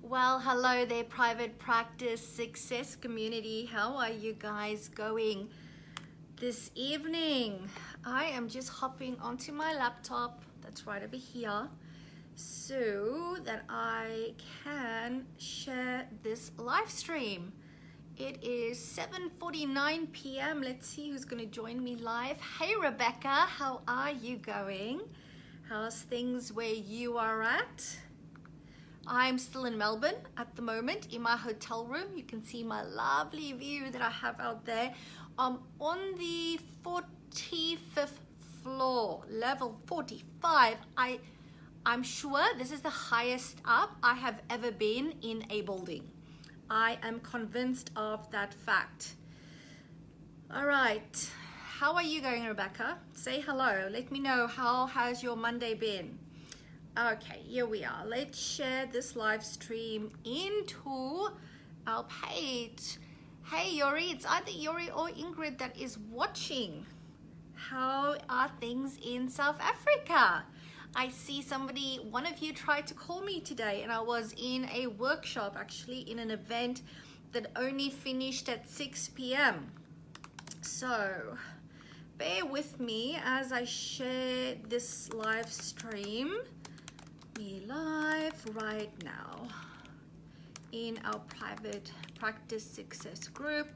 Well, hello there, private practice success community. How are you guys going this evening? I am just hopping onto my laptop that's right over here so that I can share this live stream. It is 7:49 p.m. Let's see who's going to join me live. Hey, Rebecca, how are you going? How's things where you are at? I'm still in Melbourne at the moment in my hotel room. You can see my lovely view that I have out there. I'm on the 45th floor, level 45. I'm sure this is the highest up I have ever been in a building. I am convinced of that fact. All right, how are you going, Rebecca? Say hello. Let me know, how has your Monday been? Okay, here we are. Let's share this live stream into our page. Hey, Yuri, it's either Yuri or Ingrid that is watching. How are things in South Africa? I see one of you tried to call me today, and I was in a workshop, actually in an event that only finished at 6 p.m. So bear with me as I share this live stream. Be live right now in our private practice success group.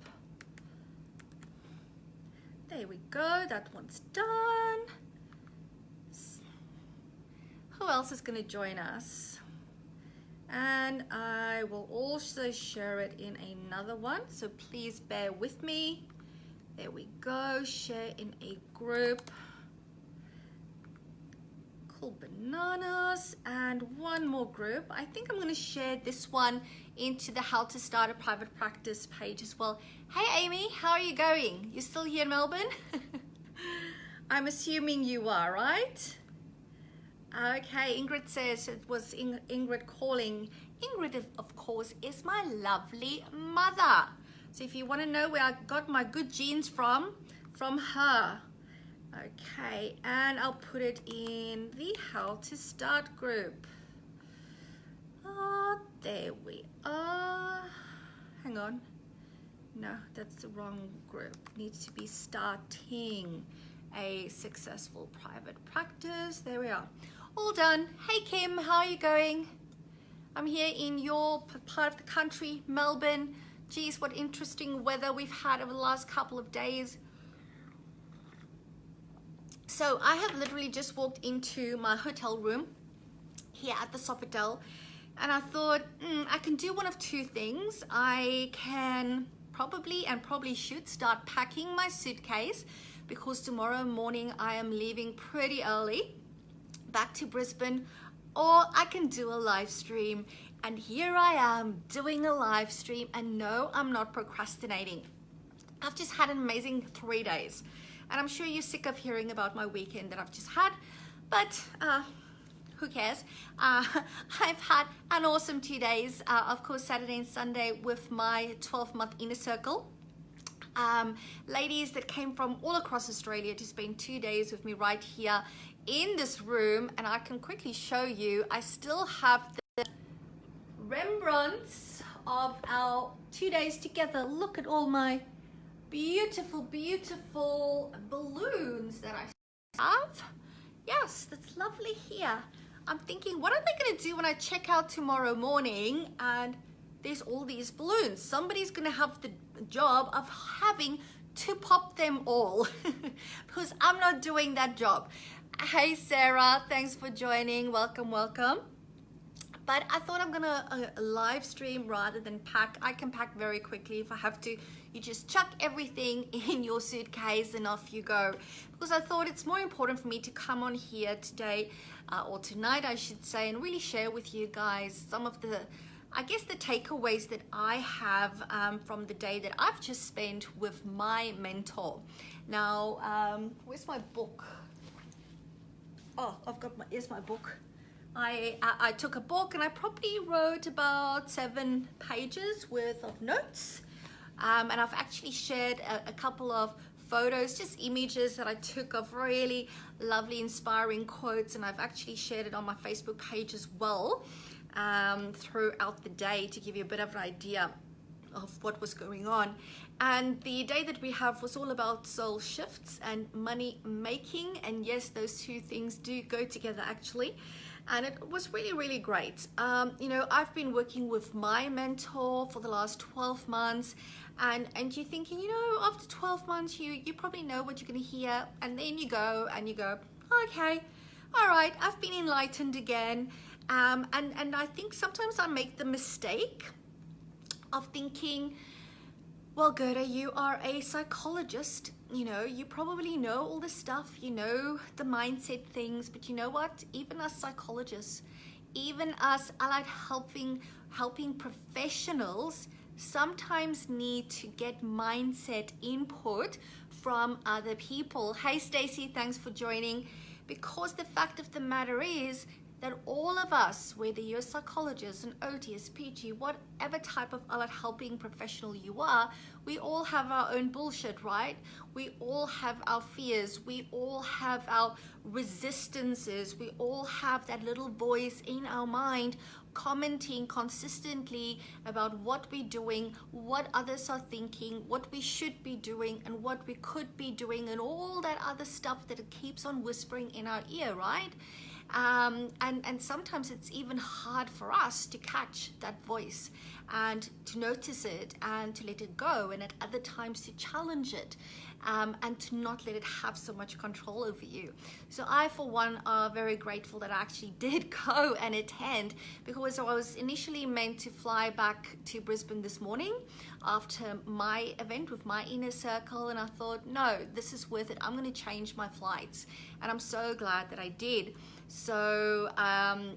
There we go, that one's done. Who else is going to join us? And I will also share it in another one, so please bear with me. There we go, share in a group. Cool bananas, and one more group. I think I'm going to share this one into the how to start a private practice page as well. Hey Amy, how are you going? You still here in Melbourne? I'm assuming you are, right? Okay, Ingrid says it was Ingrid calling. Ingrid, of course, is my lovely mother. So if you want to know where I got my good genes from her. Okay, and I'll put it in the how to start group. Oh, there we are. Hang on. No, that's the wrong group. Needs to be starting a successful private practice. There we are. All done. Hey Kim, how are you going? I'm here in your part of the country, Melbourne. Geez, what interesting weather we've had over the last couple of days. So I have literally just walked into my hotel room here at the Sofitel, and I thought I can do one of two things. I can probably should start packing my suitcase, because tomorrow morning I am leaving pretty early back to Brisbane, or I can do a live stream. And here I am doing a live stream, and no, I'm not procrastinating. I've just had an amazing 3 days. And I'm sure you're sick of hearing about my weekend that I've just had, but who cares? I've had an awesome 2 days, of course, Saturday and Sunday with my 12-month inner circle. Ladies that came from all across Australia to spend 2 days with me right here in this room. And I can quickly show you, I still have the Rembrandts of our 2 days together. Look at all my beautiful balloons that I have. Yes, that's lovely here. I'm thinking, what are they going to do when I check out tomorrow morning and there's all these balloons? Somebody's going to have the job of having to pop them all because I'm not doing that job. Hey Sarah, thanks for joining. Welcome. But I thought I'm gonna live stream rather than pack. I can pack very quickly if I have to. You just chuck everything in your suitcase and off you go. Because I thought it's more important for me to come on here today, or tonight I should say, and really share with you guys some of the, I guess, the takeaways that I have from the day that I've just spent with my mentor. Now, where's my book? Oh, here's my book. I took a book and I probably wrote about 7 pages worth of notes, and I've actually shared a couple of photos, just images that I took of really lovely inspiring quotes, and I've actually shared it on my Facebook page as well. throughout the day to give you a bit of an idea of what was going on. And the day that we have was all about soul shifts and money making. And yes, those two things do go together actually. And it was really, really great. You know, I've been working with my mentor for the last 12 months. And you're thinking, you know, after 12 months, you probably know what you're going to hear. And then you go, okay, all right, I've been enlightened again. And I think sometimes I make the mistake of thinking, well, Gerda, you are a psychologist. You know, you probably know all this stuff, you know, the mindset things, but you know what? Even us psychologists, even us allied helping professionals sometimes need to get mindset input from other people. Hey, Stacy, thanks for joining. Because the fact of the matter is that all of us, whether you're a psychologist, an OT, PG, whatever type of allied helping professional you are, we all have our own bullshit, right? We all have our fears. We all have our resistances. We all have that little voice in our mind commenting consistently about what we're doing, what others are thinking, what we should be doing, and what we could be doing, and all that other stuff that it keeps on whispering in our ear, right? And sometimes it's even hard for us to catch that voice and to notice it and to let it go, and at other times to challenge it and to not let it have so much control over you. So I, for one, are very grateful that I actually did go and attend, because I was initially meant to fly back to Brisbane this morning after my event with my inner circle, and I thought, no, this is worth it. I'm going to change my flights, and I'm so glad that I did. So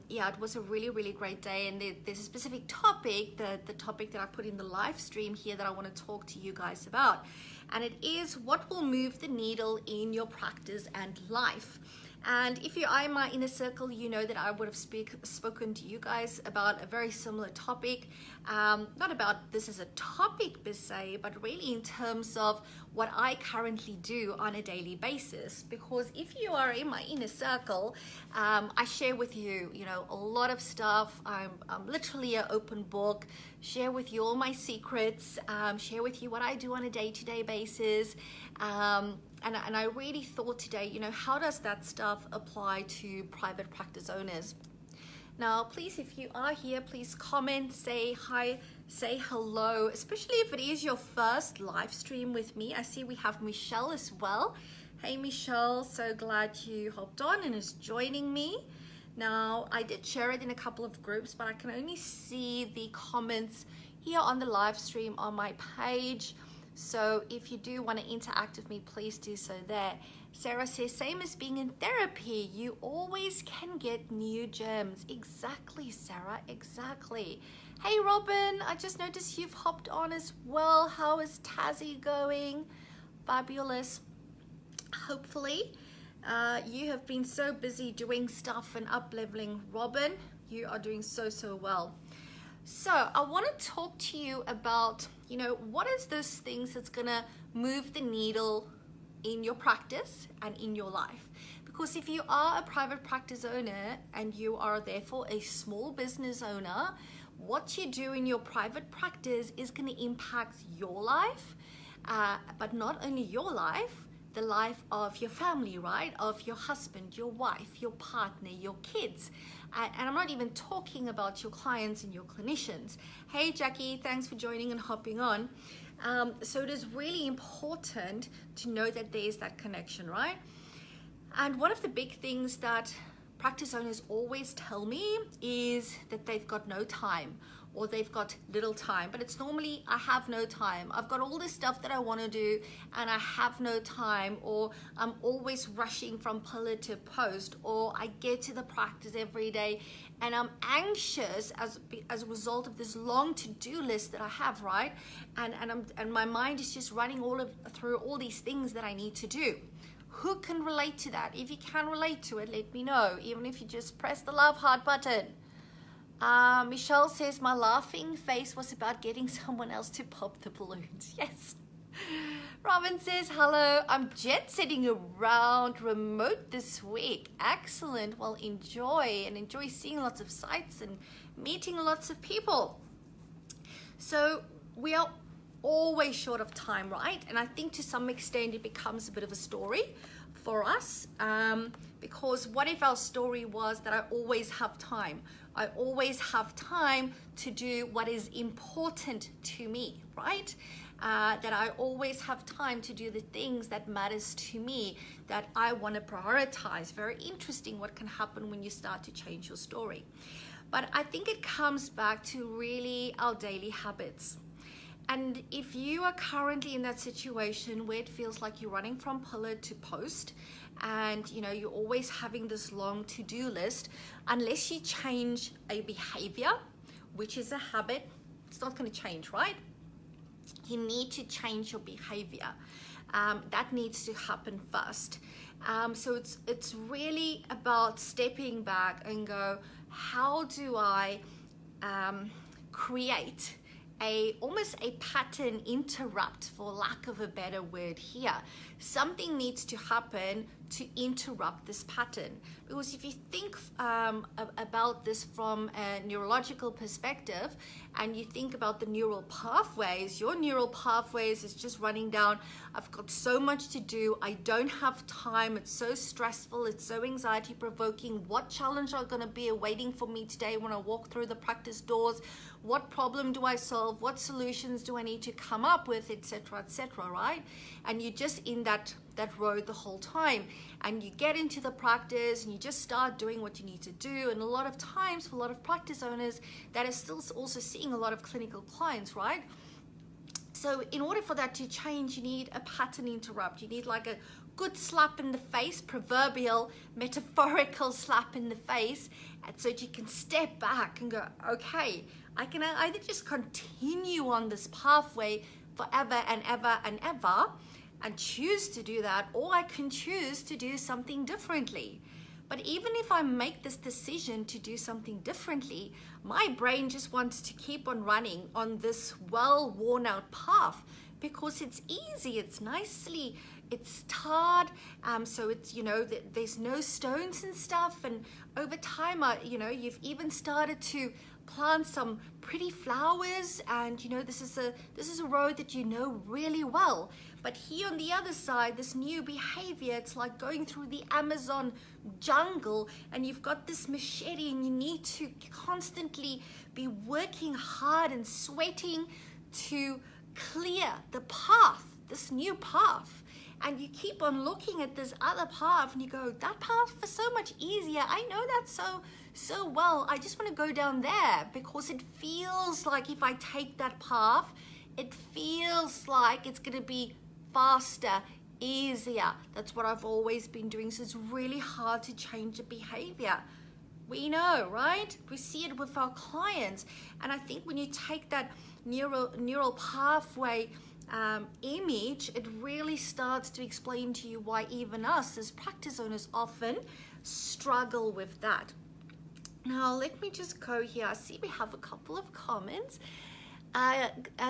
yeah, it was a really, really great day, and there's a specific topic, the topic that I put in the live stream here that I want to talk to you guys about, and it is what will move the needle in your practice and life. And if you are in my inner circle, you know that I would have spoken to you guys about a very similar topic. Not about this as a topic per se, but really in terms of what I currently do on a daily basis. Because if you are in my inner circle, I share with you, you know, a lot of stuff. I'm literally an open book. Share with you all my secrets. Share with you what I do on a day-to-day basis. And I really thought today, you know, how does that stuff apply to private practice owners? Now, please, if you are here, please comment, say hi, say hello, especially if it is your first live stream with me. I see we have Michelle as well. Hey, Michelle, so glad you hopped on and is joining me. Now, I did share it in a couple of groups, but I can only see the comments here on the live stream on my page. So if you do want to interact with me, please do so there. Sarah says, same as being in therapy, you always can get new gems. Exactly, Sarah, exactly. Hey, Robin, I just noticed you've hopped on as well. How is Tassie going? Fabulous. Hopefully, you have been so busy doing stuff and up-leveling. Robin, you are doing so well. So I want to talk to you about, you know, what is those things that's going to move the needle in your practice and in your life? Because if you are a private practice owner and you are therefore a small business owner, what you do in your private practice is going to impact your life, but not only your life, the life of your family, right? Of your husband, your wife, your partner, your kids. And I'm not even talking about your clients and your clinicians. Hey, Jackie, thanks for joining and hopping on. So it is really important to know that there is that connection, right? And one of the big things that practice owners always tell me is that they've got no time, or they've got little time, but it's normally, I have no time. I've got all this stuff that I want to do and I have no time, or I'm always rushing from pillar to post, or I get to the practice every day and I'm anxious as a result of this long to-do list that I have, right? And my mind is just running through all these things that I need to do. Who can relate to that? If you can relate to it, let me know, even if you just press the love heart button. Michelle says, my laughing face was about getting someone else to pop the balloons. Yes, Robin says, hello, I'm jet setting around remote this week. Excellent. Well, enjoy seeing lots of sights and meeting lots of people. So we are always short of time, right? And I think to some extent it becomes a bit of a story for us, because what if our story was that I always have time? I always have time to do what is important to me, right? That I always have time to do the things that matters to me, that I want to prioritize. Very interesting what can happen when you start to change your story. But I think it comes back to really our daily habits. And if you are currently in that situation where it feels like you're running from pillar to post, and you're always having this long to-do list, unless you change a behavior, which is a habit, it's not going to change, right? You need to change your behavior. That needs to happen first. So it's really about stepping back and go, how do I create almost a pattern interrupt, for lack of a better word here. Something needs to happen to interrupt this pattern. Because if you think about this from a neurological perspective, and you think about the neural pathways, your neural pathways is just running down, I've got so much to do, I don't have time, it's so stressful, it's so anxiety provoking, what challenge are going to be awaiting for me today when I walk through the practice doors, what problem do I solve, what solutions do I need to come up with, etc., right? And you're just in that road the whole time, and you get into the practice and you just start doing what you need to do. And a lot of times for a lot of practice owners that are still also seeing a lot of clinical clients, right? So in order for that to change, you need a pattern interrupt. You need like a good slap in the face, proverbial, metaphorical slap in the face, and so that you can step back and go, okay, I can either just continue on this pathway forever and ever and ever and choose to do that, or I can choose to do something differently. But even if I make this decision to do something differently, my brain just wants to keep on running on this well worn out path because it's easy, it's tarred, so it's, there's no stones and stuff. And over time, you've even started to plant some pretty flowers, and this is a road that you know really well. But here on the other side, this new behavior, it's like going through the Amazon jungle, and you've got this machete and you need to constantly be working hard and sweating to clear the path, this new path. And you keep on looking at this other path and you go, that path is so much easier. I know that so well. I just want to go down there because it feels like if I take that path, it feels like it's going to be faster, easier. That's what I've always been doing. So it's really hard to change the behavior. We know, right? We see it with our clients. And I think when you take that neural pathway image, it really starts to explain to you why even us as practice owners often struggle with that. Now, let me just go here. I see we have a couple of comments.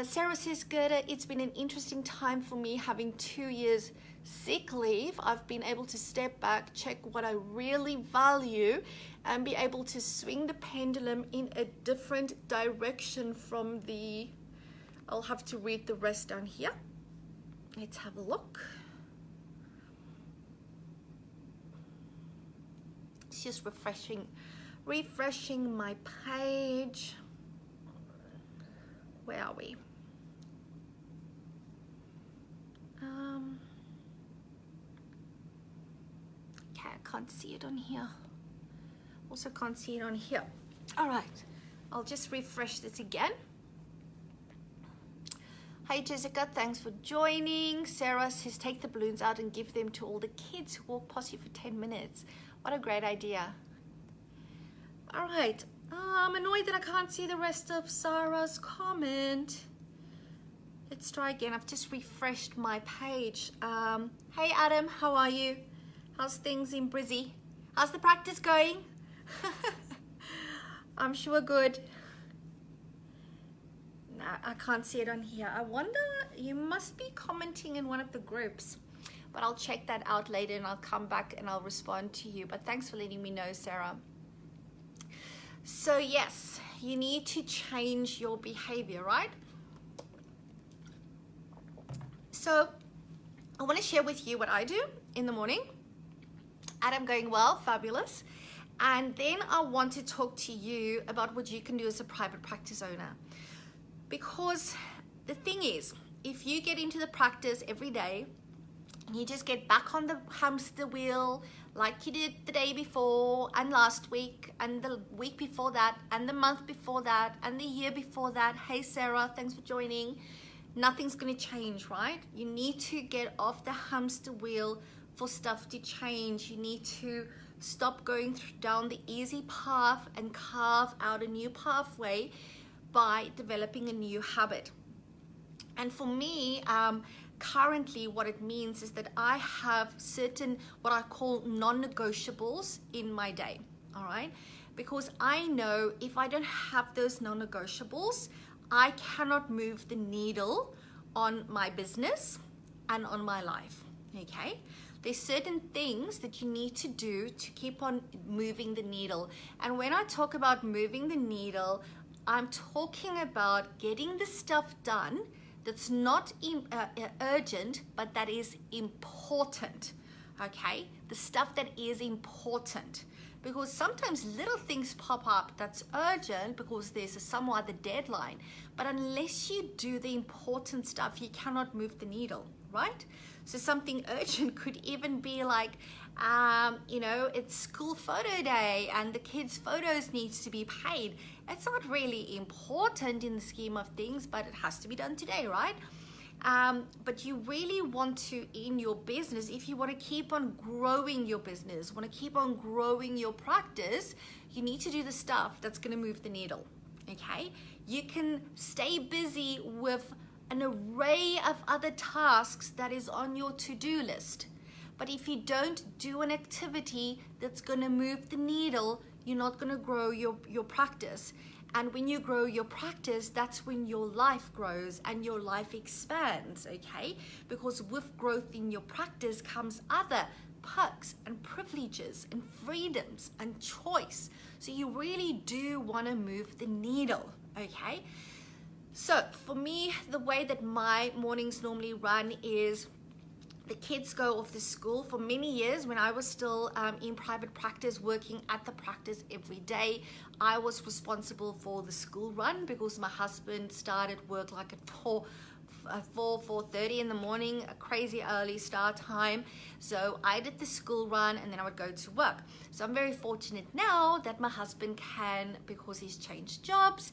Sarah says, Gerda, it's been an interesting time for me having 2 years sick leave. I've been able to step back, check what I really value, and be able to swing the pendulum in a different direction from the... I'll have to read the rest down here. Let's have a look. It's just refreshing my page. Where are we? Okay, I can't see it on here. Also can't see it on here. All right, I'll just refresh this again. Hi Jessica, thanks for joining. Sarah says take the balloons out and give them to all the kids who walk past you for 10 minutes. What a great idea. All right, I'm annoyed that I can't see the rest of Sarah's comment. Let's try again. I've just refreshed my page. Hey Adam, how are you? How's things in Brizzy? How's the practice going? I'm sure good. I can't see it on here. I wonder, you must be commenting in one of the groups, but I'll check that out later and I'll come back and I'll respond to you. But thanks for letting me know, Sarah. So yes, you need to change your behavior, right? So I want to share with you what I do in the morning. Adam, going well, fabulous. And then I want to talk to you about what you can do as a private practice owner. Because the thing is, if you get into the practice every day, you just get back on the hamster wheel like you did the day before and last week and the week before that and the month before that and the year before that. Hey Sarah, thanks for joining. Nothing's going to change, right? You need to get off the hamster wheel for stuff to change. You need to stop going down the easy path and carve out a new pathway by developing a new habit. And for me, currently what it means is that I have certain what I call non-negotiables in my day, all right? Because I know if I don't have those non-negotiables, I cannot move the needle on my business and on my life, okay? There's certain things that you need to do to keep on moving the needle. And when I talk about moving the needle, I'm talking about getting the stuff done that's not urgent, but that is important, okay? The stuff that is important. Because sometimes little things pop up that's urgent because there's some other deadline. But unless you do the important stuff, you cannot move the needle, right? So something urgent could even be like, you know, it's school photo day and the kids' photos needs to be paid. It's not really important in the scheme of things, but it has to be done today, right? But you really want to, in your business, if you want to keep on growing your business, want to keep on growing your practice, you need to do the stuff that's going to move the needle, okay? You can stay busy with an array of other tasks that is on your to-do list. But if you don't do an activity that's going to move the needle, you're not going to grow your practice. And when you grow your practice, that's when your life grows and your life expands, okay? Because with growth in your practice comes other perks and privileges and freedoms and choice. So you really do want to move the needle, okay? So for me, the way that my mornings normally run is the kids go off to school. For many years, when I was still in private practice, working at the practice every day, I was responsible for the school run because my husband started work like at 4:30 in the morning, a crazy early start time. So I did the school run and then I would go to work. So I'm very fortunate now that my husband can, because he's changed jobs,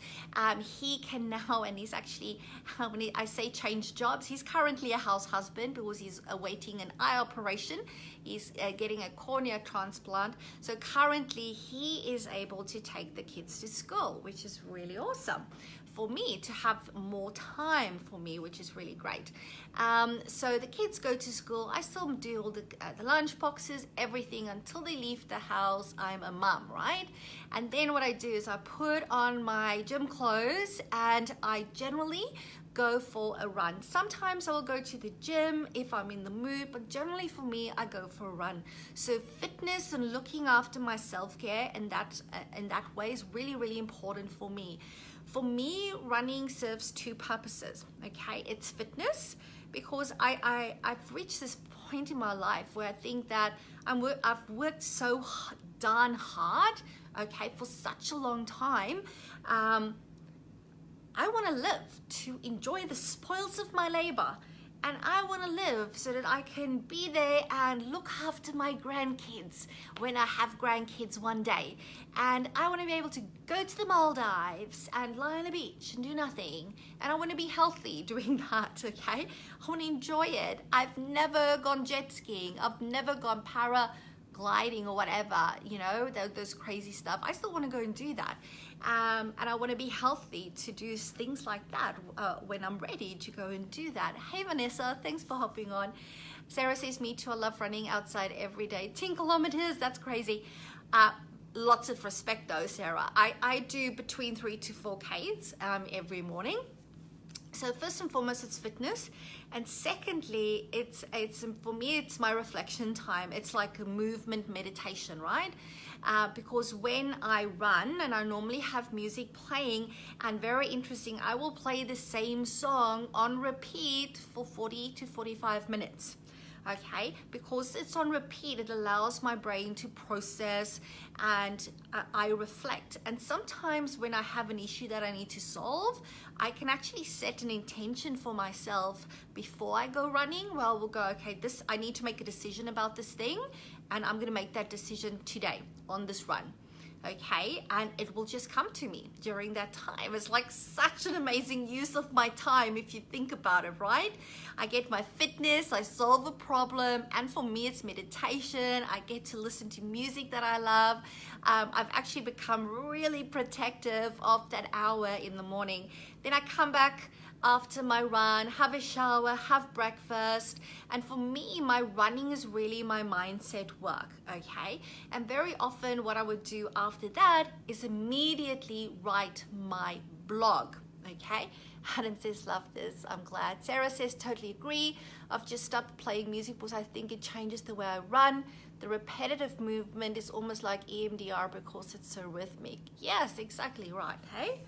he can now, and he's actually, when I say change jobs, he's currently a house husband because he's awaiting an eye operation. He's getting a cornea transplant. So currently he is able to take the kids to school, which is really awesome for me, to have more time for me, which is really great. So the kids go to school. I still do all the lunch boxes, everything until they leave the house. I'm a mom, right? And then what I do is I put on my gym clothes and I generally go for a run. Sometimes I'll go to the gym if I'm in the mood, but generally for me, I go for a run. So fitness and looking after my self-care in that way is really, really important for me. For me, running serves two purposes, okay? It's fitness, because I've reached this point in my life where I think that I've worked so darn hard, okay, for such a long time. I want to live to enjoy the spoils of my labor. And I want to live so that I can be there and look after my grandkids when I have grandkids one day. And I want to be able to go to the Maldives and lie on the beach and do nothing. And I want to be healthy doing that, okay? I want to enjoy it. I've never gone jet skiing. I've never gone paragliding or whatever, you know, those crazy stuff. I still want to go and do that. And I want to be healthy to do things like that when I'm ready to go and do that. Hey Vanessa, thanks for hopping on. Sarah says, me too, I love running outside every day. 10 kilometers, that's crazy. Lots of respect though, Sarah. I do between 3 to 4 Ks every morning. So first and foremost, it's fitness, and secondly, it's for me, it's my reflection time. It's like a movement meditation, right? Because when I run, and I normally have music playing, and very interesting, I will play the same song on repeat for 40 to 45 minutes. Okay, because it's on repeat, it allows my brain to process, and I reflect. And sometimes when I have an issue that I need to solve, I can actually set an intention for myself before I go running. Well, we'll go, okay, this, I need to make a decision about this thing, and I'm gonna make that decision today on this run. Okay, and it will just come to me during that time. It's like such an amazing use of my time if you think about it, right? I get my fitness, I solve a problem, and for me it's meditation. I get to listen to music that I love. I've actually become really protective of that hour in the morning. Then I come back after my run, have a shower, have breakfast, and for me, my running is really my mindset work, okay? And very often what I would do after that is immediately write my blog, okay? Helen says, love this, I'm glad. Sarah says, totally agree. I've just stopped playing music because I think it changes the way I run. The repetitive movement is almost like EMDR because it's so rhythmic. Yes, exactly right, hey?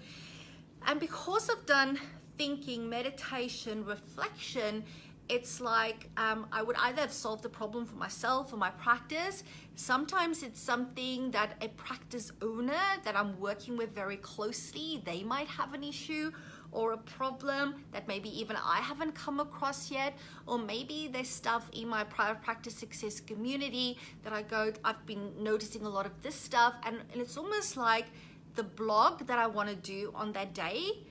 And because I've done thinking, meditation, reflection, it's like I would either have solved the problem for myself or my practice. Sometimes it's something that a practice owner that I'm working with very closely, they might have an issue or a problem that maybe even I haven't come across yet, or maybe there's stuff in my private practice success community that I've been noticing a lot of this stuff, and it's almost like the blog that I want to do on that day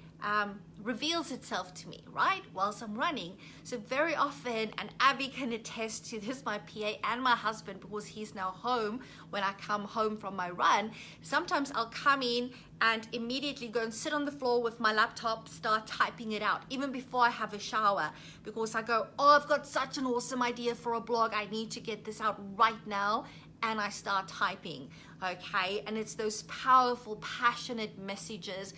reveals itself to me, right, whilst I'm running. So very often, and Abby can attest to this, my PA and my husband, because he's now home when I come home from my run, sometimes I'll come in and immediately go and sit on the floor with my laptop, start typing it out, even before I have a shower, because I go, oh, I've got such an awesome idea for a blog, I need to get this out right now, and I start typing, okay? And it's those powerful, passionate messages,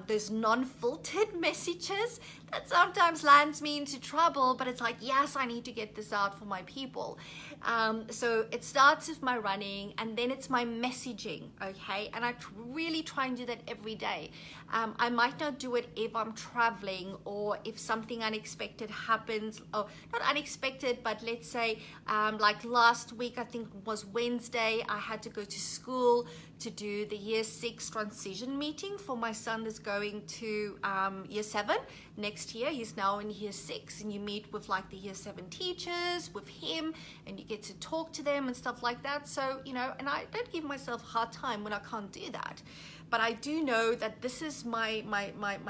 those non-filtered messages that sometimes lands me into trouble, but it's like, yes, I need to get this out for my people. So it starts with my running, and then it's my messaging, okay? And I really try and do that every day. I might not do it if I'm traveling or if something unexpected happens, or not unexpected, but let's say like last week, I think it was Wednesday, I had to go to school to do the year 6 transition meeting for my son that's going to year 7 next year. He's now in year 6, and you meet with like the year 7 teachers with him, and you get to talk to them and stuff like that. So, you know, and I don't give myself a hard time when I can't do that. But I do know that this is my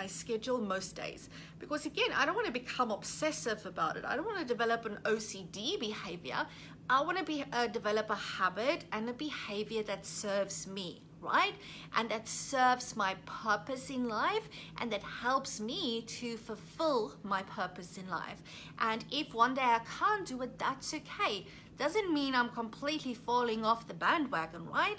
schedule most days, because again, I don't want to become obsessive about it. I don't want to develop an OCD behavior. I want to develop a habit and a behavior that serves me, right? And that serves my purpose in life, and that helps me to fulfill my purpose in life. And if one day I can't do it, that's okay. Doesn't mean I'm completely falling off the bandwagon, right?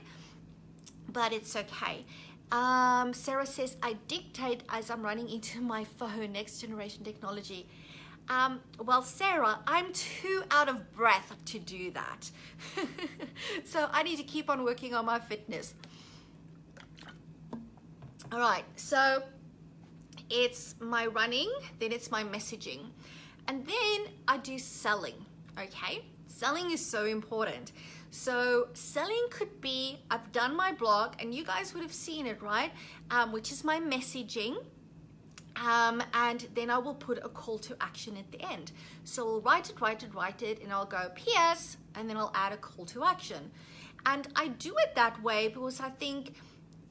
But it's okay. Sarah says, I dictate as I'm running into my phone, next generation technology. Well, Sarah, I'm too out of breath to do that. So I need to keep on working on my fitness. All right, so it's my running, then it's my messaging, and then I do selling, okay? Selling is so important. So selling could be, I've done my blog, and you guys would have seen it, right? Which is my messaging. And then I will put a call to action at the end. So I'll write it, and I'll go PS, and then I'll add a call to action. And I do it that way because I think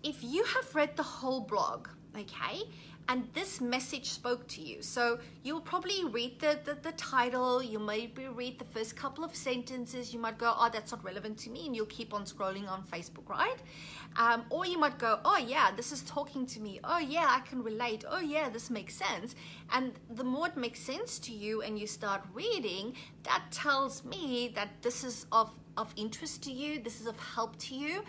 if you have read the whole blog, okay, and this message spoke to you, so you'll probably read the title, you maybe read the first couple of sentences, you might go, oh, that's not relevant to me, and you'll keep on scrolling on Facebook, right? Or you might go, oh yeah, this is talking to me, oh yeah, I can relate, oh yeah, this makes sense. And the more it makes sense to you and you start reading, that tells me that this is of interest to you, this is of help to you.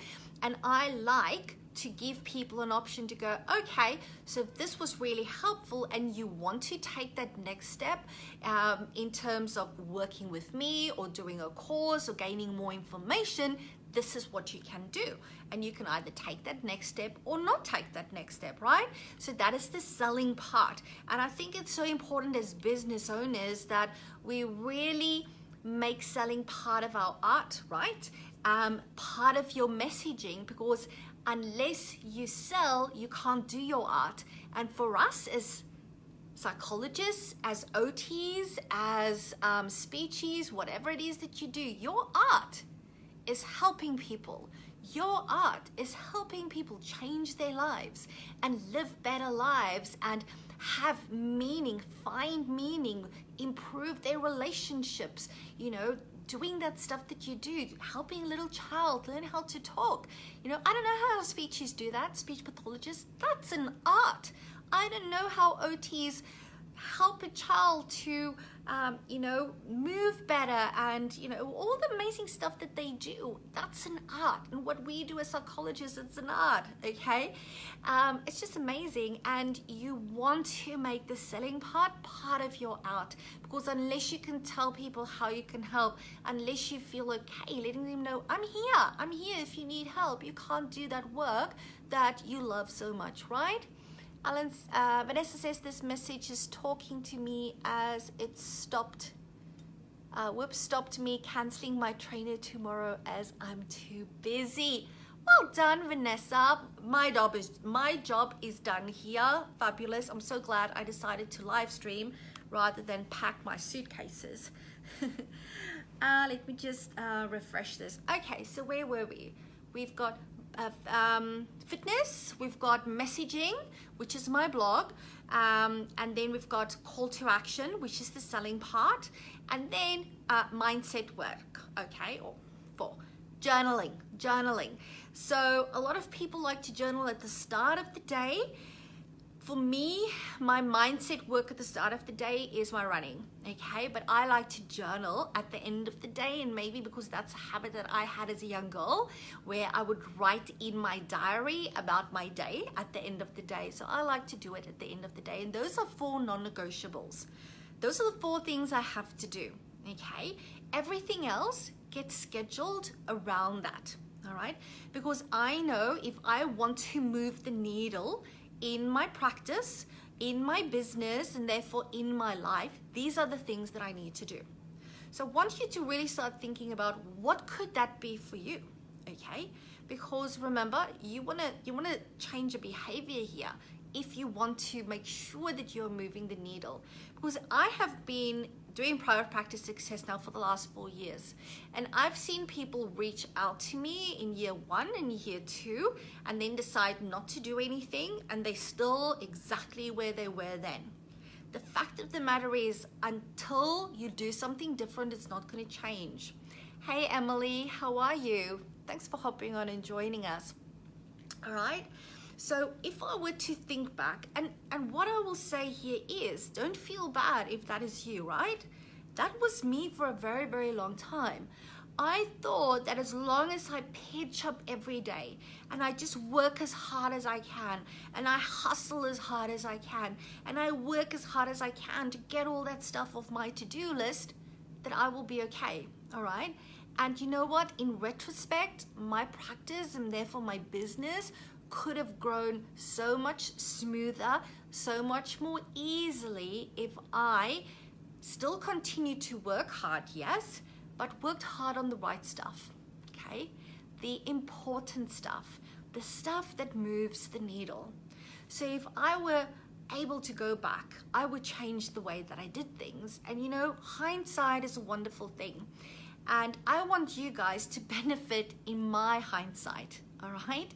And I like to give people an option to go, okay, so if this was really helpful and you want to take that next step in terms of working with me or doing a course or gaining more information, this is what you can do. And you can either take that next step or not take that next step, right? So that is the selling part. And I think it's so important as business owners that we really make selling part of our art, right? Part of your messaging, because unless you sell, you can't do your art. And for us as psychologists, as OTs, as speechies, whatever it is that you do, your art is helping people. Your art is helping people change their lives and live better lives and have meaning, find meaning, improve their relationships, you know, doing that stuff that you do, helping a little child learn how to talk. You know, I don't know how speeches do that, speech pathologists, that's an art. I don't know how OTs help a child to, you know, move better and, you know, all the amazing stuff that they do. That's an art. And what we do as psychologists, it's an art, okay? It's just amazing. And you want to make the selling part of your art, because unless you can tell people how you can help, unless you feel okay letting them know, I'm here if you need help, you can't do that work that you love so much, right? Vanessa says this message is talking to me as it stopped me canceling my trainer tomorrow as I'm too busy. Well done, Vanessa. My job is done here. Fabulous. I'm so glad I decided to live stream rather than pack my suitcases. Let me just refresh this. Okay, so where were we? We've got fitness, we've got messaging, which is my blog, and then we've got call to action, which is the selling part, and then mindset work, okay, or for journaling. So a lot of people like to journal at the start of the day. For me, my mindset work at the start of the day is my running, okay? But I like to journal at the end of the day, and maybe because that's a habit that I had as a young girl, where I would write in my diary about my day at the end of the day. So I like to do it at the end of the day, and those are 4 non-negotiables. Those are the 4 things I have to do, okay? Everything else gets scheduled around that, all right? Because I know if I want to move the needle in my practice, in my business, and therefore in my life, these are the things that I need to do. So I want you to really start thinking about what could that be for you, okay? Because remember, you wanna change your behavior here if you want to make sure that you're moving the needle. Because I have been doing private practice success now for the last 4 years, and I've seen people reach out to me in year 1 and year 2 and then decide not to do anything, and they're still exactly where they were then. The fact of the matter is, until you do something different, it's not going to change. Hey Emily, how are you? Thanks for hopping on and joining us. All right, so if I were to think back, and what I will say here is, don't feel bad if that is you, right? That was me for a very, very long time. I thought that as long as I pitch up every day and I just work as hard as I can and I hustle as hard as I can and I work as hard as I can to get all that stuff off my to-do list, that I will be okay, all right? And you know what? In retrospect, my practice and therefore my business could have grown so much smoother, so much more easily if I still continued to work hard, yes, but worked hard on the right stuff, okay? The important stuff, the stuff that moves the needle. So if I were able to go back, I would change the way that I did things. And you know, hindsight is a wonderful thing. And I want you guys to benefit in my hindsight, all right?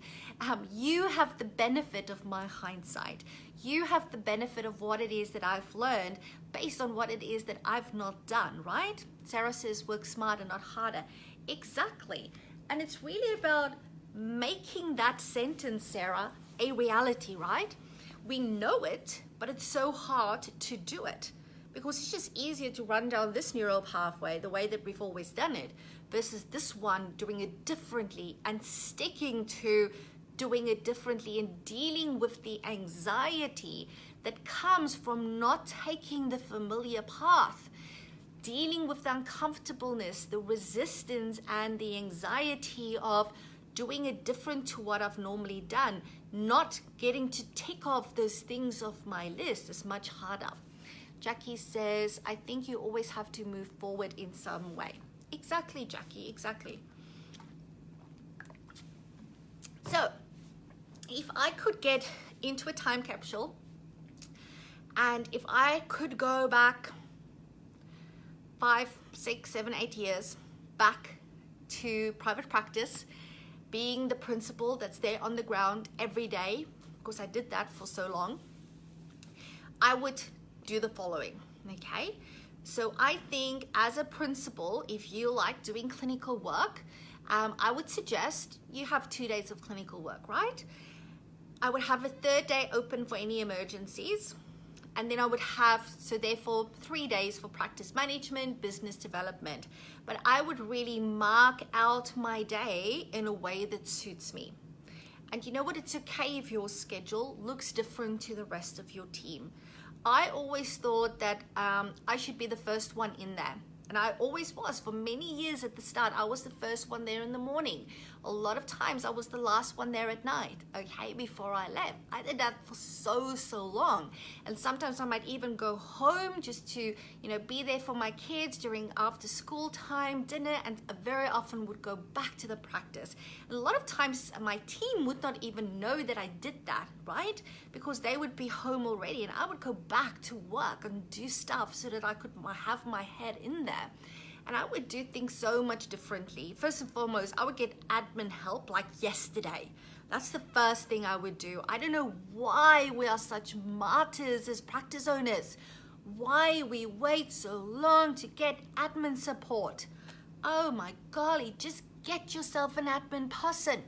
You have the benefit of my hindsight. You have the benefit of what it is that I've learned based on what it is that I've not done, right? Sarah says, work smarter, not harder. Exactly. And it's really about making that sentence, Sarah, a reality, right? We know it, but it's so hard to do it because it's just easier to run down this neural pathway the way that we've always done it versus this one doing it differently and sticking to doing it differently and dealing with the anxiety that comes from not taking the familiar path, dealing with the uncomfortableness, the resistance, and the anxiety of doing it different to what I've normally done. Not getting to tick off those things off my list is much harder. Jackie says, I think you always have to move forward in some way. Exactly, Jackie, exactly. So, if I could get into a time capsule and if I could go back 5, 6, 7, 8 years back to private practice, being the principal that's there on the ground every day, because I did that for so long, I would do the following, okay? So I think as a principal, if you like doing clinical work, I would suggest you have 2 days of clinical work, right? I would have a 3rd day open for any emergencies. And then I would have, so therefore 3 days for practice management, business development. But I would really mark out my day in a way that suits me. And you know what? It's okay if your schedule looks different to the rest of your team. I always thought that I should be the first one in there. And I always was. For many years at the start, I was the first one there in the morning. A lot of times I was the last one there at night, okay, before I left. I did that for so long. And sometimes I might even go home just to, be there for my kids during after school time, dinner, and very often would go back to the practice. And a lot of times my team would not even know that I did that, right? Because they would be home already and I would go back to work and do stuff so that I could have my head in there. And I would do things so much differently. First and foremost, I would get admin help like yesterday. That's the first thing I would do. I don't know why we are such martyrs as practice owners. Why we wait so long to get admin support. Oh my golly, just get yourself an admin person.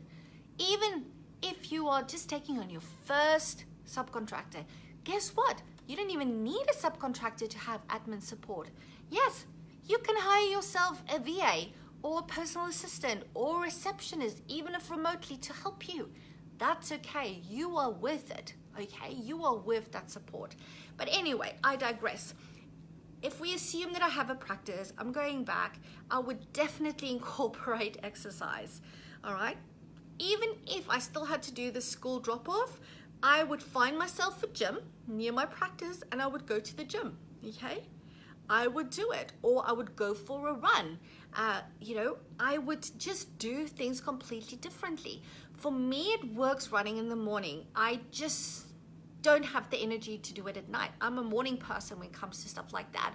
Even if you are just taking on your first subcontractor, guess what? You don't even need a subcontractor to have admin support. Yes, you can hire yourself a VA or a personal assistant or receptionist, even if remotely, to help you. That's okay. You are worth it, okay? You are worth that support. But anyway, I digress. If we assume that I have a practice, I'm going back, I would definitely incorporate exercise, all right? Even if I still had to do the school drop-off, I would find myself a gym near my practice and I would go to the gym, okay? I would do it, or I would go for a run. I would just do things completely differently. For me, it works running in the morning. I just don't have the energy to do it at night. I'm a morning person when it comes to stuff like that.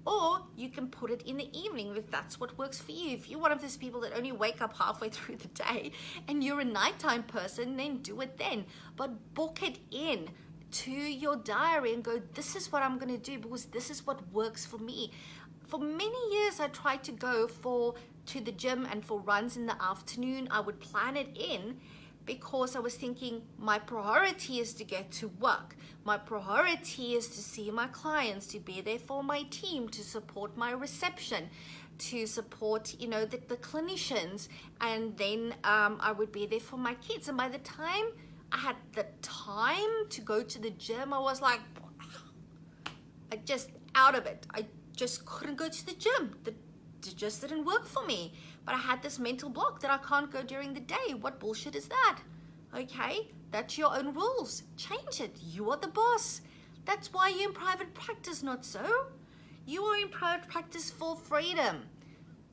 Or you can put it in the evening if that's what works for you. If you're one of those people that only wake up halfway through the day and you're a nighttime person, then do it then. But book it in to your diary and go, this is what I'm going to do because this is what works for me. For many years, I tried to go to the gym and for runs in the afternoon. I would plan it in because I was thinking my priority is to get to work. My priority is to see my clients, to be there for my team, to support my reception, to support, the clinicians. And then I would be there for my kids. And by the time I had the time to go to the gym, I was like, I just out of it. I just couldn't go to the gym. It just didn't work for me. But I had this mental block that I can't go during the day. What bullshit is that? Okay, that's your own rules. Change it. You are the boss. That's why you're in private practice, not so. You are in private practice for freedom.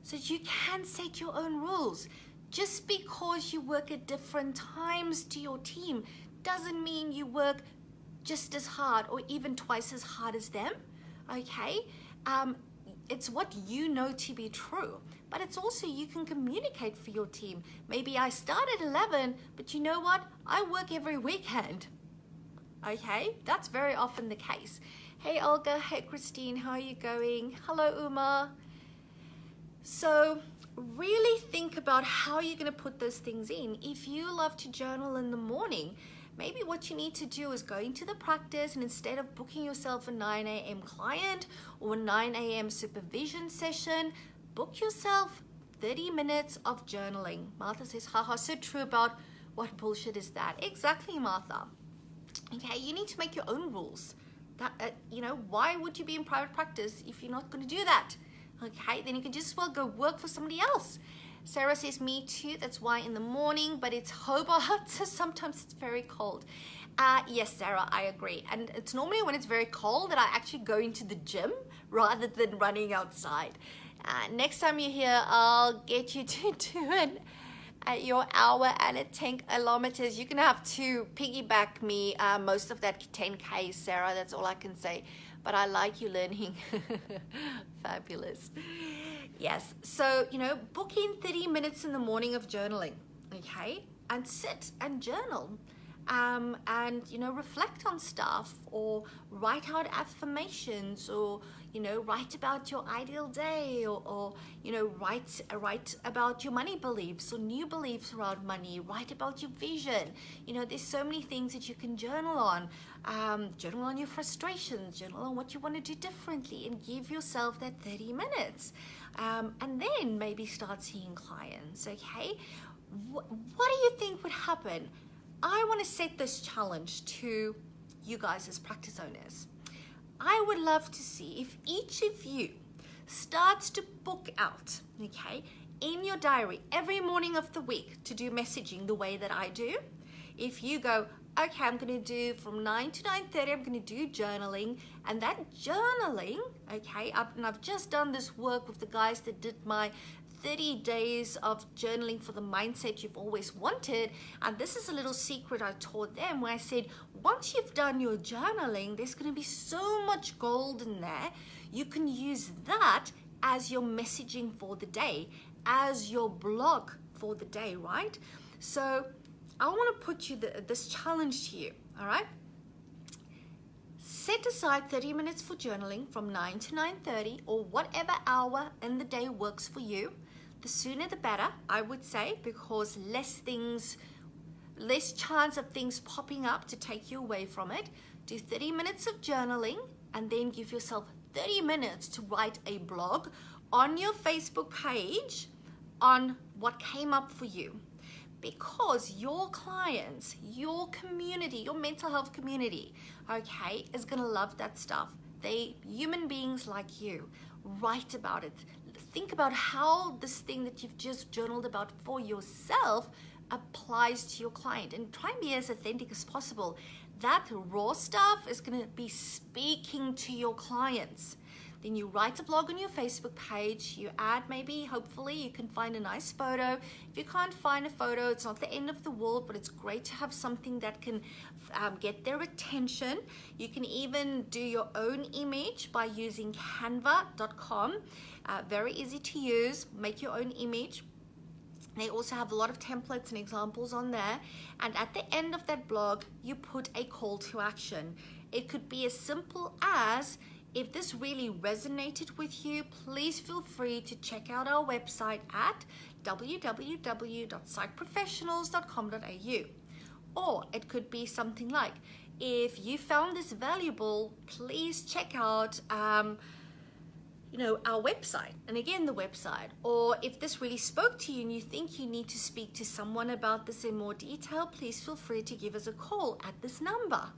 So you can set your own rules. Just because you work at different times to your team doesn't mean you work just as hard or even twice as hard as them, okay? It's what you know to be true, but it's also you can communicate for your team. Maybe I start at 11, but you know what? I work every weekend, okay? That's very often the case. Hey Olga, hey Christine, how are you going? Hello Uma. So really think about how you're going to put those things in. If you love to journal in the morning, maybe what you need to do is go into the practice, and instead of booking yourself a 9 a.m. client or a 9 a.m. supervision session, book yourself 30 minutes of journaling. Martha says, haha, so true about what bullshit is that? Exactly, Martha. Okay, you need to make your own rules. That why would you be in private practice if you're not going to do that? Okay, then you can just as well go work for somebody else. Sarah says, me too. That's why in the morning, but it's Hobart, so sometimes it's very cold. Yes, Sarah, I agree. And it's normally when it's very cold that I actually go into the gym rather than running outside. Next time you're here, I'll get you to do it at your hour and at 10 kilometers. You're gonna have to piggyback me most of that 10K, Sarah. That's all I can say. But I like you learning. Fabulous. Yes, so, book in 30 minutes in the morning of journaling, okay? And sit and journal. And, reflect on stuff, or write out affirmations, or, write about your ideal day, or write about your money beliefs or new beliefs around money, write about your vision. There's so many things that you can journal on. Journal on your frustrations, journal on what you want to do differently, and give yourself that 30 minutes. And then maybe start seeing clients, okay? What do you think would happen? I want to set this challenge to you guys as practice owners. I would love to see if each of you starts to book out, okay, in your diary every morning of the week to do messaging the way that I do. If you go, okay, I'm going to do from 9 to 9:30, I'm going to do journaling, and that journaling, okay, I've just done this work with the guys that did my 30 days of journaling for the mindset you've always wanted. And this is a little secret I taught them, where I said, once you've done your journaling, there's going to be so much gold in there. You can use that as your messaging for the day, as your blog for the day, right? So I want to put you this challenge to you, all right? Set aside 30 minutes for journaling from 9 to 9:30, or whatever hour in the day works for you. The sooner the better, I would say, because less chance of things popping up to take you away from it. Do 30 minutes of journaling, and then give yourself 30 minutes to write a blog on your Facebook page on what came up for you. Because your clients, your community, your mental health community, okay, is gonna love that stuff. They human beings like you. Write about it. Think about how this thing that you've just journaled about for yourself applies to your client, and try and be as authentic as possible. That raw stuff is going to be speaking to your clients. Then you write a blog on your Facebook page, you add, maybe, hopefully you can find a nice photo. If you can't find a photo, it's not the end of the world, but it's great to have something that can get their attention. You can even do your own image by using canva.com. Very easy to use. Make your own image. They also have a lot of templates and examples on there. And at the end of that blog, you put a call to action. It could be as simple as, if this really resonated with you, please feel free to check out our website at www.psychprofessionals.com.au. Or it could be something like, if you found this valuable, please check out our website, and again the website. Or if this really spoke to you and you think you need to speak to someone about this in more detail, please feel free to give us a call at this number.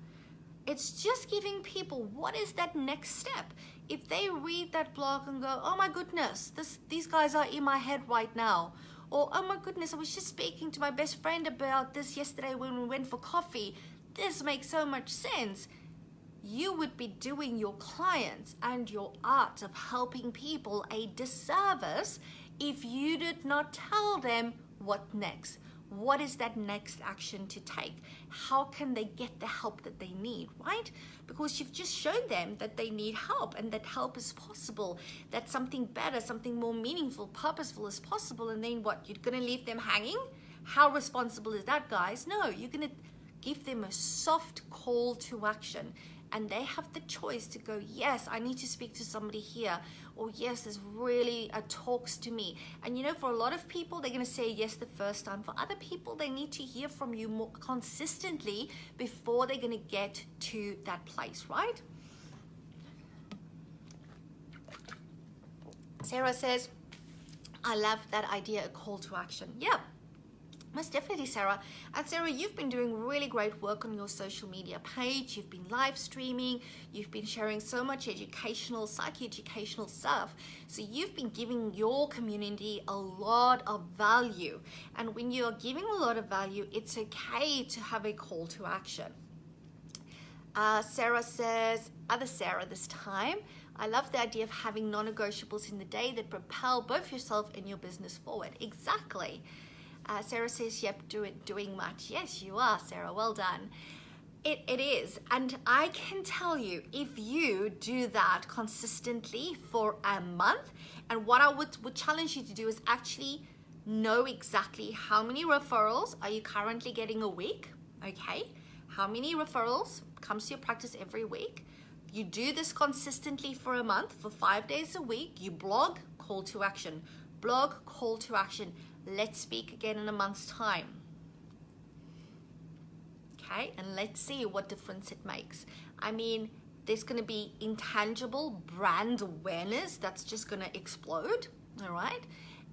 It's just giving people, what is that next step? If they read that blog and go, oh my goodness, these guys are in my head right now. Or, oh my goodness, I was just speaking to my best friend about this yesterday when we went for coffee. This makes so much sense. You would be doing your clients and your art of helping people a disservice if you did not tell them what next. What is that next action to take? How can they get the help that they need, right? Because you've just shown them that they need help, and that help is possible, that something better, something more meaningful, purposeful is possible. And then what? You're going to leave them hanging? How responsible is that, guys? No, you're going to give them a soft call to action. and they have the choice to go, yes, I need to speak to somebody here, or yes, this really talks to me. And you know, for a lot of people, they're going to say yes the first time. For other people, they need to hear from you more consistently before they're going to get to that place, right? Sarah says, I love that idea, a call to action. Yeah, most definitely, Sarah. And Sarah, you've been doing really great work on your social media page. You've been live streaming. You've been sharing so much educational, psych-educational stuff. So you've been giving your community a lot of value. And when you're giving a lot of value, it's okay to have a call to action. Sarah says, other Sarah this time, I love the idea of having non-negotiables in the day that propel both yourself and your business forward. Exactly. Sarah says, yep, doing much. Yes, you are, Sarah. Well done. It is. And I can tell you, if you do that consistently for a month, and what I would challenge you to do is actually know exactly how many referrals are you currently getting a week, okay? How many referrals comes to your practice every week? You do this consistently for a month, for 5 days a week. You blog, call to action. Blog, call to action. Let's speak again in a month's time. Okay, and let's see what difference it makes. I mean, there's going to be intangible brand awareness that's just going to explode, all right?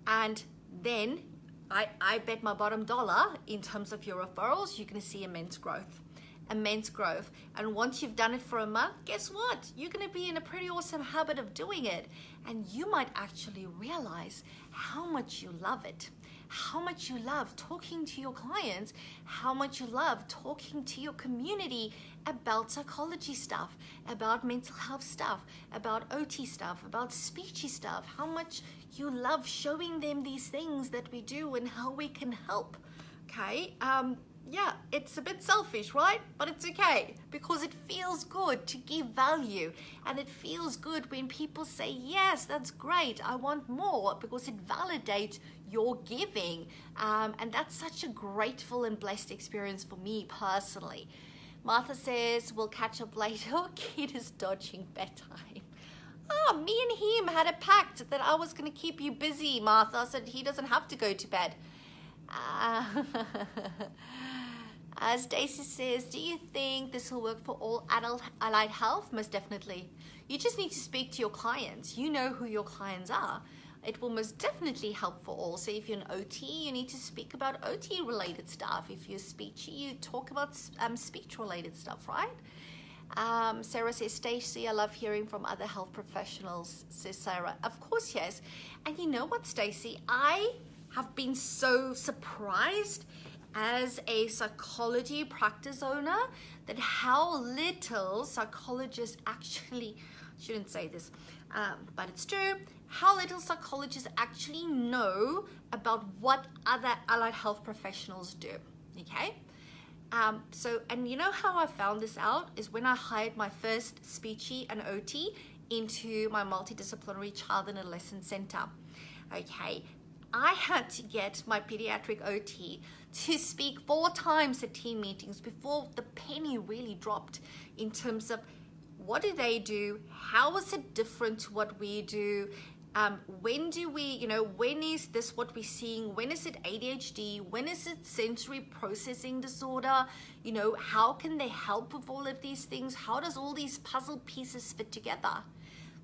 And then I bet my bottom dollar in terms of your referrals, you're going to see immense growth. And once you've done it for a month, guess what? You're going to be in a pretty awesome habit of doing it. And you might actually realize how much you love it, how much you love talking to your clients, how much you love talking to your community about psychology stuff, about mental health stuff, about OT stuff, about speechy stuff, how much you love showing them these things that we do and how we can help. Okay, yeah, it's a bit selfish, right? But it's okay, because it feels good to give value, and it feels good when people say, yes, that's great, I want more, because it validates your giving. And that's such a grateful and blessed experience for me personally. Martha says, we'll catch up later. Kid is dodging bedtime. Oh, me and him had a pact that I was going to keep you busy, Martha, so he doesn't have to go to bed. As Stacey says, do you think this will work for all adult allied health? Most definitely. You just need to speak to your clients. You know who your clients are. It will most definitely help for all. So if you're an OT, you need to speak about OT related stuff. If you're speechy, you talk about speech related stuff, right? Sarah says, Stacey, I love hearing from other health professionals, says Sarah. Of course, yes. And you know what, Stacey? I have been so surprised as a psychology practice owner that how little psychologists actually, shouldn't say this, but it's true, how little psychologists actually know about what other allied health professionals do, okay? And you know how I found this out is when I hired my first speechy and OT into my multidisciplinary child and adolescent center, okay? I had to get my pediatric OT to speak 4 times at team meetings before the penny really dropped in terms of what do they do, how is it different to what we do, when do we, when is this what we're seeing, when is it ADHD, when is it sensory processing disorder, how can they help with all of these things, how does all these puzzle pieces fit together?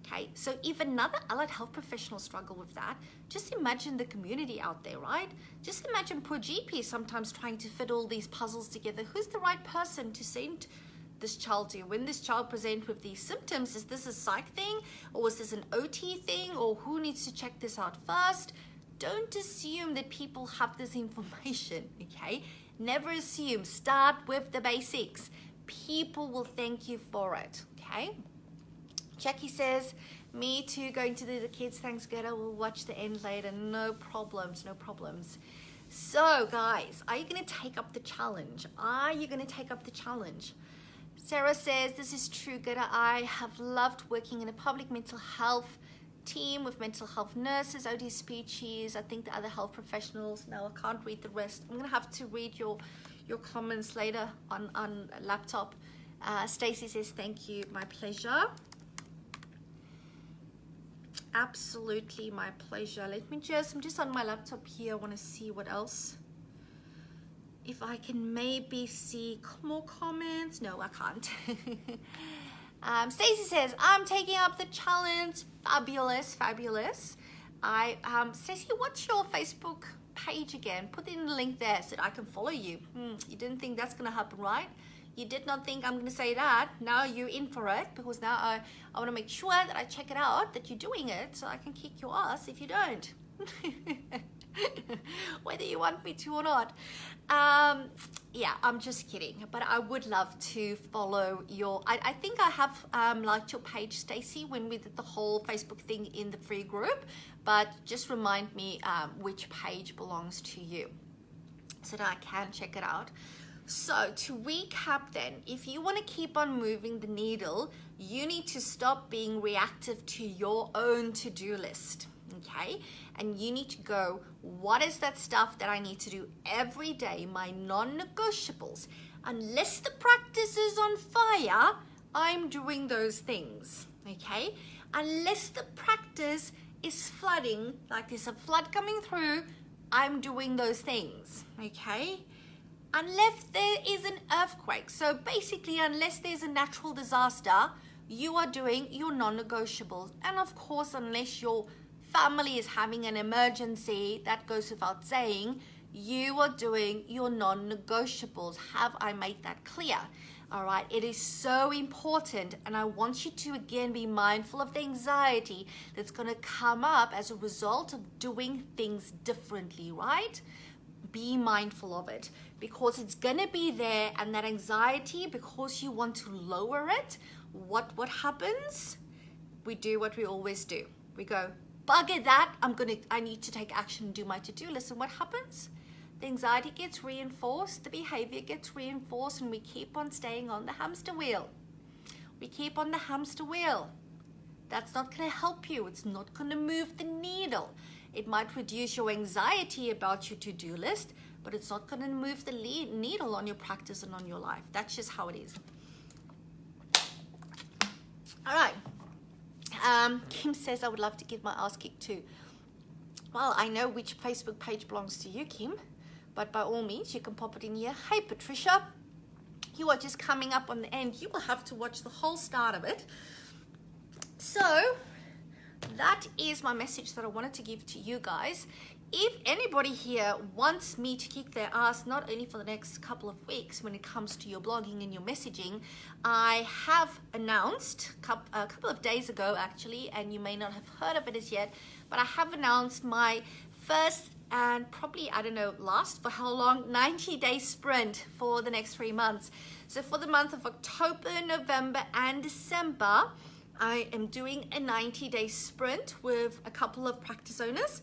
Okay, so if another allied health professional struggle with that, just imagine the community out there, right? Just imagine poor GPs sometimes trying to fit all these puzzles together. Who's the right person to send this child to? When this child presents with these symptoms, is this a psych thing, or is this an OT thing, or who needs to check this out first? Don't assume that people have this information, okay? Never assume. Start with the basics. People will thank you for it, okay? Jackie says, me too, going to the kids. Thanks, Greta. We'll watch the end later. No problems, no problems. So, guys, are you going to take up the challenge? Are you going to take up the challenge? Sarah says, this is true, Greta. I have loved working in a public mental health team with mental health nurses, OT speechies, I think the other health professionals. Now, I can't read the rest. I'm going to have to read your comments later on laptop. Stacy says, thank you, my pleasure. Absolutely my pleasure. I'm just on my laptop here. I want to see what else. If I can maybe see more comments. No, I can't. Stacy says, I'm taking up the challenge. Fabulous, fabulous. Stacy, what's your Facebook page again? Put in the link there so that I can follow you. You didn't think that's going to happen, right? You did not think I'm going to say that. Now you're in for it, because now I want to make sure that I check it out, that you're doing it, so I can kick your ass if you don't. Whether you want me to or not. Yeah, I'm just kidding, but I would love to follow your, I think I have liked your page, Stacy, when we did the whole Facebook thing in the free group, but just remind me which page belongs to you so that I can check it out. So to recap then, if you want to keep on moving the needle, you need to stop being reactive to your own to-do list, okay? And you need to go, what is that stuff that I need to do every day, my non-negotiables? Unless the practice is on fire, I'm doing those things, okay? Unless the practice is flooding, like there's a flood coming through, I'm doing those things, okay? Unless there is an earthquake. So basically, unless there's a natural disaster, you are doing your non-negotiables. And of course, unless your family is having an emergency, that goes without saying, you are doing your non-negotiables. Have I made that clear? All right, it is so important, and I want you to again be mindful of the anxiety that's going to come up as a result of doing things differently, right? Be mindful of it, because it's going to be there, and that anxiety, because you want to lower it, what happens? We do what we always do. We go, bugger that, I need to take action and do my to-do list. And what happens? The anxiety gets reinforced, the behavior gets reinforced, and we keep on staying on the hamster wheel. We keep on the hamster wheel. That's not going to help you. It's not going to move the needle. It might reduce your anxiety about your to-do list, but it's not going to move the needle on your practice and on your life. That's just how it is. All right. Kim says, I would love to get my ass kicked too. Well, I know which Facebook page belongs to you, Kim, but by all means, you can pop it in here. Hey, Patricia, you are just coming up on the end. You will have to watch the whole start of it. So that is my message that I wanted to give to you guys. If anybody here wants me to kick their ass, not only for the next couple of weeks when it comes to your blogging and your messaging, I have announced a couple of days ago actually, and you may not have heard of it as yet, but I have announced my first and probably, I don't know, last for how long, 90-day sprint for the next 3 months. So for the month of October, November, and December, I am doing a 90-day sprint with a couple of practice owners.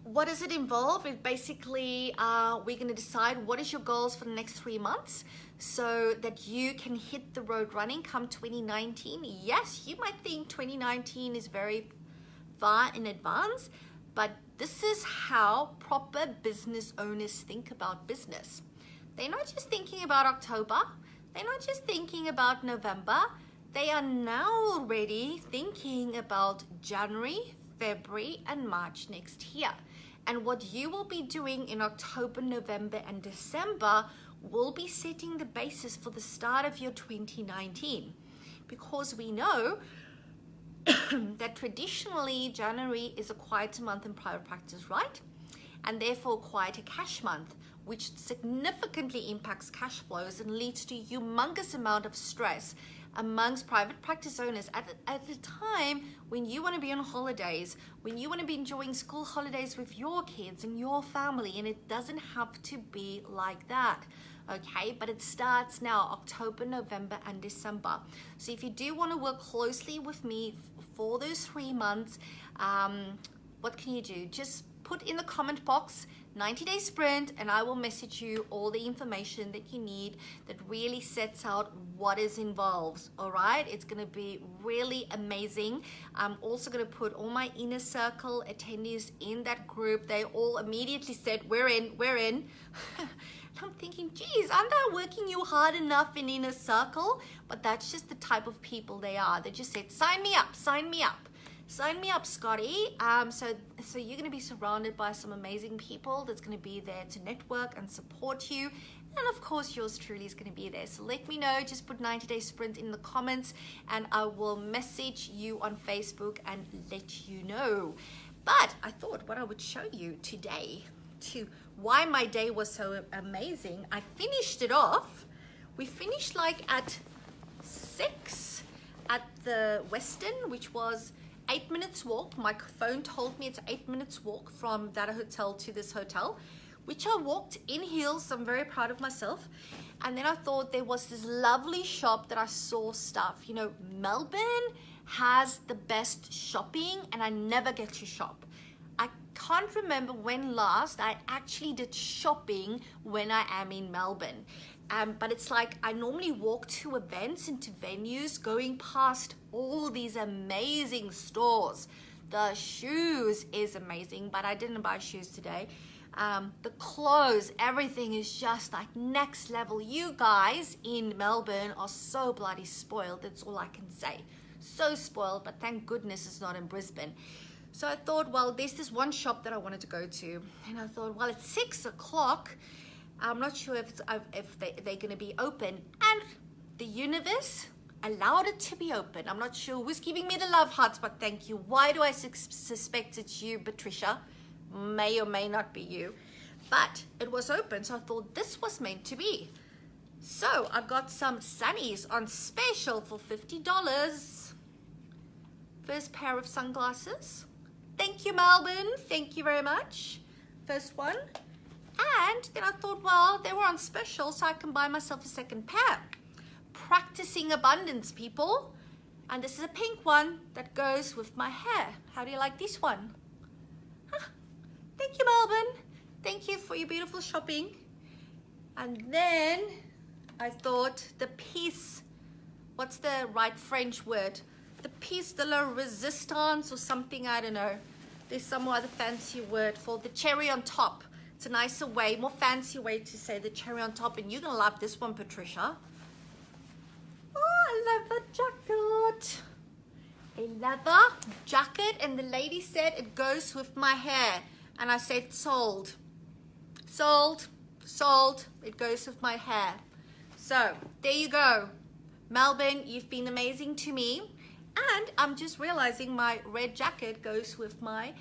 What does it involve? It basically, we're going to decide what is your goals for the next 3 months so that you can hit the road running come 2019. Yes, you might think 2019 is very far in advance, but this is how proper business owners think about business. They're not just thinking about October. They're not just thinking about November. They are now already thinking about January, February, and March next year. And what you will be doing in October, November, and December will be setting the basis for the start of your 2019. Because we know that traditionally January is a quieter month in private practice, right? And therefore quite a cash month, which significantly impacts cash flows and leads to humongous amount of stress amongst private practice owners at the time when you want to be on holidays, when you want to be enjoying school holidays with your kids and your family, and it doesn't have to be like that, okay? But it starts now, October, November, and December. So if you do want to work closely with me for those 3 months, what can you do? Just put in the comment box 90-day sprint, and I will message you all the information that you need that really sets out what is involved. All right, it's going to be really amazing. I'm also going to put all my inner circle attendees in that group. They all immediately said, we're in. I'm thinking, thinking, geez, aren't I working you hard enough in Inner Circle? But that's just the type of people they are. They just said, sign me up, sign me up. Sign me up, Scotty. So you're going to be surrounded by some amazing people that's going to be there to network and support you. And of course, yours truly is going to be there. So let me know. Just put 90 Day Sprint in the comments and I will message you on Facebook and let you know. But I thought what I would show you today to why my day was so amazing. I finished it off. We finished like at 6 at the Westin, which was 8 minutes walk. My phone told me it's 8 minutes walk from that hotel to this hotel, which I walked in heels. So I'm very proud of myself. And then I thought there was this lovely shop that I saw stuff. You know, Melbourne has the best shopping and I never get to shop. I can't remember when last I actually did shopping when I am in Melbourne. But it's like I normally walk to events and to venues going past all these amazing stores. The shoes is amazing, but I didn't buy shoes today. The clothes, everything is just like next level. You guys in Melbourne are so bloody spoiled. That's all I can say. So spoiled, but thank goodness it's not in Brisbane. So I thought, well, there's this one shop that I wanted to go to. And I thought, well, it's 6 o'clock. I'm not sure if they're going to be open. And the universe allowed it to be open. I'm not sure who's giving me the love hearts, but thank you. Why do I suspect it's you, Patricia? May or may not be you. But it was open, so I thought this was meant to be. So I got some sunnies on special for $50. First pair of sunglasses. Thank you, Melbourne. Thank you very much. First one. And then I thought, well, they were on special, so I can buy myself a second pair. Practicing abundance, people. And this is a pink one that goes with my hair. How do you like this one? Huh. Thank you, Melbourne. Thank you for your beautiful shopping. And then I thought the piece, what's the right French word? The piece de la resistance or something, I don't know. There's some other fancy word for the cherry on top. It's a nicer way, more fancy way to say the cherry on top. And you're going to love this one, Patricia. Oh, I love the jacket. A leather jacket. And the lady said it goes with my hair. And I said, sold. Sold. Sold. It goes with my hair. So, there you go. Melbourne, you've been amazing to me. And I'm just realizing my red jacket goes with my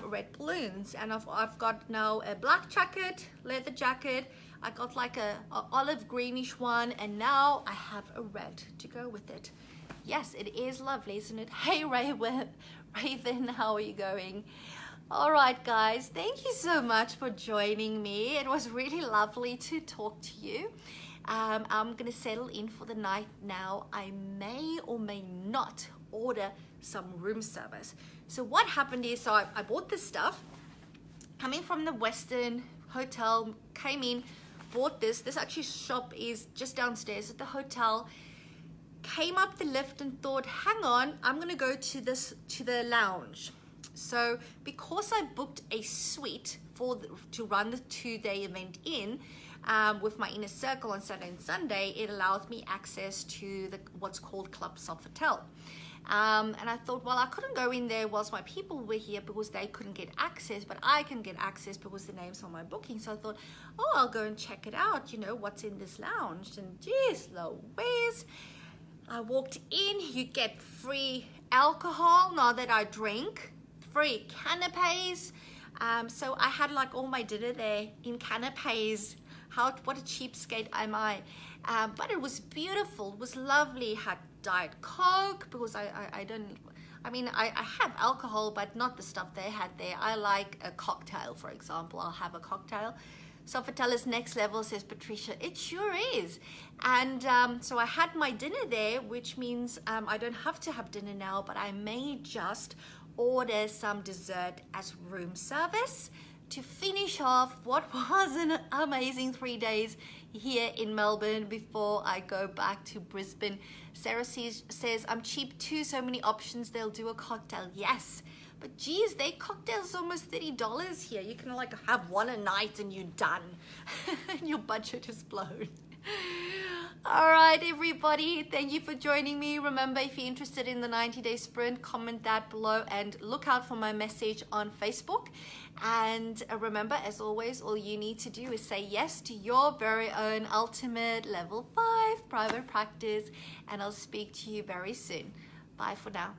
red balloons. And I've got now a black jacket, leather jacket. I got like a olive greenish one. And now I have a red to go with it. Yes, it is lovely, isn't it? Hey, Raven, how are you going? All right, guys, thank you so much for joining me. It was really lovely to talk to you. I'm gonna settle in for the night now. I may or may not order some room service. So what happened is, so I bought this stuff, coming from the Westin hotel, came in, bought this. This actually shop is just downstairs at the hotel. Came up the lift and thought, hang on, I'm gonna go to the lounge. So because I booked a suite to run the 2-day event in, with my Inner Circle on Saturday and Sunday, it allows me access to what's called Club Sofitel. And I thought, well, I couldn't go in there whilst my people were here because they couldn't get access, but I can get access because the name's on my booking. So I thought, oh, I'll go and check it out, you know, what's in this lounge. And geez, Louise, I walked in, you get free alcohol now that I drink, free canapes. So I had like all my dinner there in canapes. What a cheapskate am I? But it was beautiful. It was lovely. Had Diet Coke because I have alcohol, but not the stuff they had there. I like a cocktail, for example. I'll have a cocktail. Sofitel is next level, says Patricia. It sure is. And so I had my dinner there, which means I don't have to have dinner now, but I may just order some dessert as room service to finish off what was an amazing 3 days here in Melbourne before I go back to Brisbane. Sarah says, I'm cheap too, so many options, they'll do a cocktail. Yes, But geez, their cocktails almost $30 here. You can like have one a night and you're done. And your budget is blown. All right, everybody, thank you for joining me. Remember, if you're interested in the 90-day sprint, comment that below and look out for my message on Facebook. And remember, as always, all you need to do is say yes to your very own ultimate level 5 private practice, and I'll speak to you very soon. Bye for now.